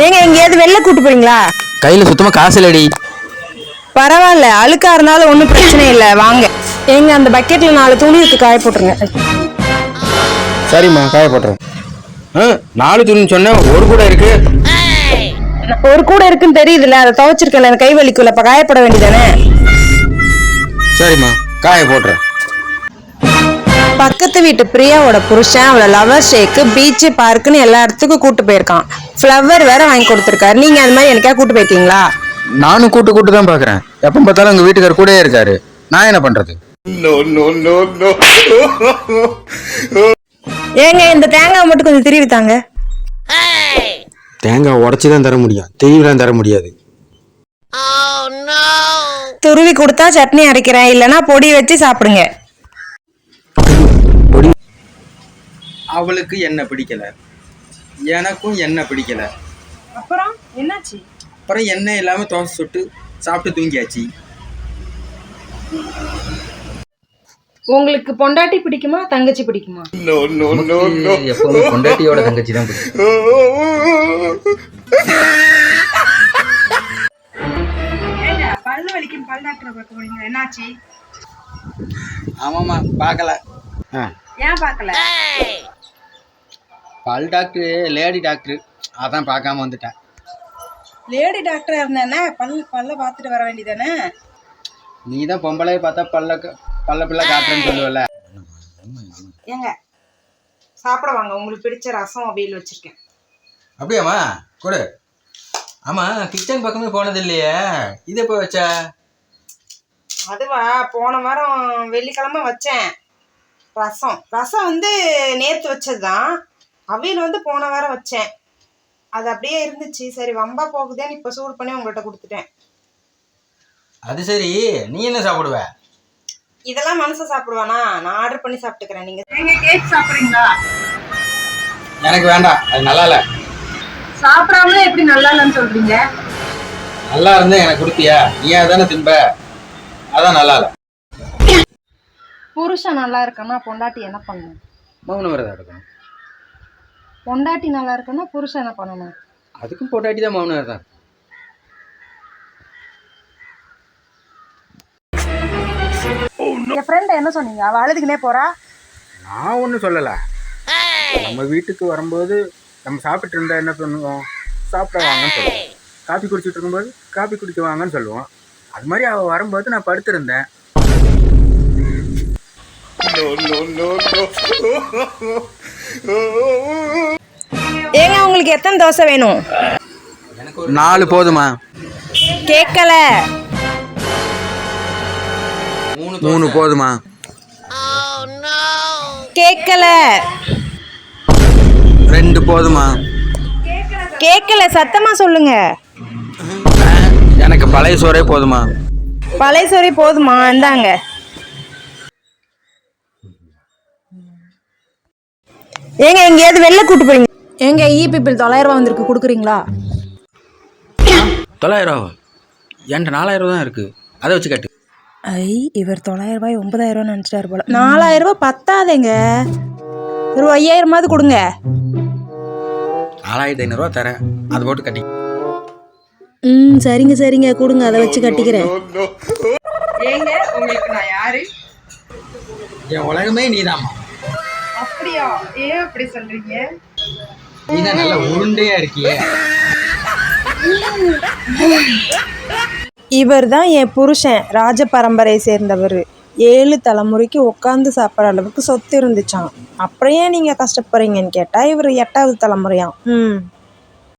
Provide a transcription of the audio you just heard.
ஏங்க எங்கேயாவது வெளில கூட்டு போறீங்களா? கையில சுத்தமா காசு இல்லடி. பரவாயில்ல, அழுக்கா இருந்தாலும் ஒன்றும் பிரச்சனை இல்லை, வாங்க. ஏங்க அந்த பக்கெட்ல 4 துணி இருக்கு, காய போட்டுருங்க. சரிம்மா, காய போட்டுறேன். 4 துணின்னு சொன்ன, ஒரு கூட இருக்கு. ஒரு கூட இருக்குன்னு தெரியுதுல்ல, அதை துவைச்சிருக்கல, கை வலிக்குள்ள, இப்ப காயப்பட வேண்டியதானே? சரிம்மா, காய போட்டுறேன். பக்கத்து வீட்டு பிரியாவோட புருஷன் அவளை லவர் ஷேக்கு, பீச்சு, பார்க்குன்னு எல்லா இடத்துக்கும் கூட்டு போயிருக்கான். ஃப்ளவர் வேற வாங்கி கொடுத்துருக்காரு. நீங்க அது மாதிரி எனக்கா கூட்டு போயிருக்கீங்களா? நானும் கூட்டு தான் பாக்குறேன். எப்ப பார்த்தாலும் உங்க வீட்டுக்காரர் கூடயே இருக்காரு. நான் என்ன பண்றது? ஏங்க இந்த தேங்காய் மட்டும் கொஞ்சம் திருவி தாங்க. தேங்காய் உடைச்சுதான் தர முடியும், திருவிலாம் தர முடியாது. துருவி கொடுத்தா சட்னி அரைக்கிறேன், இல்லைன்னா பொடி வச்சு சாப்பிடுங்க. அவளுக்கு என்ன பிடிக்கல, எனக்கும் என்ன பிடிக்கல. அப்புறம் என்னாச்சு? அப்புறம் எண்ணெய் இல்லாம தோசை சுட்டு சாப்பிட்டு தூங்கியாச்சு. உங்களுக்கு பொண்டாட்டி பிடிக்குமா தங்கச்சி பிடிக்குமா? எப்பவுமே பொண்டாட்டியோட தங்கச்சி தான் பிடிக்கும். பல்லு வலிக்கும், பல் டாக்டரை பார்க்க போறீங்க, என்னாச்சு? ஆமாமா, பார்க்கல. ஏன் பார்க்கல? பல் டாக்டர் லேடி டாக்டர், அதான் பார்க்காம வந்துட்டேன். லேடி டாக்டரா இருந்தானே பல்ல பார்த்துட்டு வர வேண்டியதானே? நீ தான் பொம்பளை பார்த்தா பல்ல பிள்ளை காட்டுறேன்னு சொல்லுவல. ஏங்க சாப்பிட வாங்க, உங்களுக்கு பிடிச்ச ரசம் அவியல் வச்சிருக்கேன். அப்படியாம்மா, கொடு. ஆமா, கிச்சன் பக்கமே போனது இல்லையே, இது எப்போ வச்ச? அதுவா, போன வாரம் வெள்ளிக்கிழமை வச்சேன். ரசம் வந்து நேற்று வச்சதுதான். அவியல் வந்து போன வாரம் வச்சேன். அது அப்படியே இருந்துச்சு. சரி வம்பா போகுதேன்னு இப்போ சூடு பண்ணி உங்கள்கிட்ட கொடுத்துட்டேன். அது சரி, நீ என்ன சாப்பிடுவ? இதெல்லாம் மனுஷன் சாப்பிடுவானா? நான் ஆர்டர் பண்ணி சாப்பிட்டுக்கிறேன். நீங்க கேக் சாப்பிடுறீங்களா? எனக்கு வேண்டாம், அது நல்லா இல்லை. சாப்பிடாமலே எப்படி நல்லா இல்லைன்னு சொல்றீங்க? நல்லா இருந்தா எனக்கு கொடுத்தியா? நீ அதானே திம்ப, அதான் நல்லா இல்லை. புருஷன் நல்லா இருக்கனா பொண்டாட்டி என்ன பண்ணணும்? மௌன விரதம் எடுக்கணும். பொண்டாட்டி நல்லா இருக்குன்னா புருஷன் என்ன பண்ணணும்? அதுக்கும் பொண்டாட்டி தான் மௌன விரதம். என் ஃப்ரெண்ட் என்ன சொன்னீங்க? அவ அழுதுகினே போறா. நான் ஒன்றும் சொல்லலை. நம்ம வீட்டுக்கு வரும்போது நம்ம சாப்பிட்டு இருந்தா என்ன பண்ணுவோம்? சாப்பிட வாங்கன்னு சொல்லுவோம். காப்பி குடிச்சிட்டு இருக்கும்போது காப்பி குடிக்க வாங்கன்னு சொல்லுவோம். அது மாதிரி அவள் வரும்போது நான் படுத்திருந்தேன். ஏங்க உங்களுக்கு எத்தனை தோசை வேணும்? 4 போதுமா? கேட்கல. 3 போதுமா? கேட்கல. 2 போதுமா? கேட்கல, சத்தமா சொல்லுங்க. எனக்கு பழைய சோறே போதுமா? பழைய சோறே போதுமா? இந்தாங்க. ஏங்க எங்கேயாவது வெளில கூட்டு போறீங்க? ஏங்க இபி பில் 900 ரூபா வந்திருக்கு, கொடுக்குறீங்களா? 900? என்கிட்ட 4000 தான் இருக்கு, அதை வச்சு கட்டு. இவர் 900 ரூபாய் 9000 நினைச்சிட்டாரு போல. 4000 ரூபாய் பத்தாதேங்க, ஒரு 5000 கொடுங்க. 4500 தரேன், அதை போட்டு கட்டி. சரிங்க கொடுங்க, அதை வச்சு கட்டிக்கிறேன். ஏங்க உங்களுக்கு நான் யாரு? என் உலகமே நீதாம்மா. அப்படியா? ஏன் அப்படி சொல்றீங்க? நீதான் நல்ல உருண்டையா இருக்கியே. இவர் தான் என் புருஷன், ராஜ பரம்பரையை சேர்ந்தவர். 7 தலைமுறைக்கு உட்காந்து சாப்பிட்ற அளவுக்கு சொத்து இருந்துச்சான். அப்புறம் ஏன் நீங்கள் கஷ்டப்படுறீங்கன்னு கேட்டால் இவர் 8வது தலைமுறையாம்.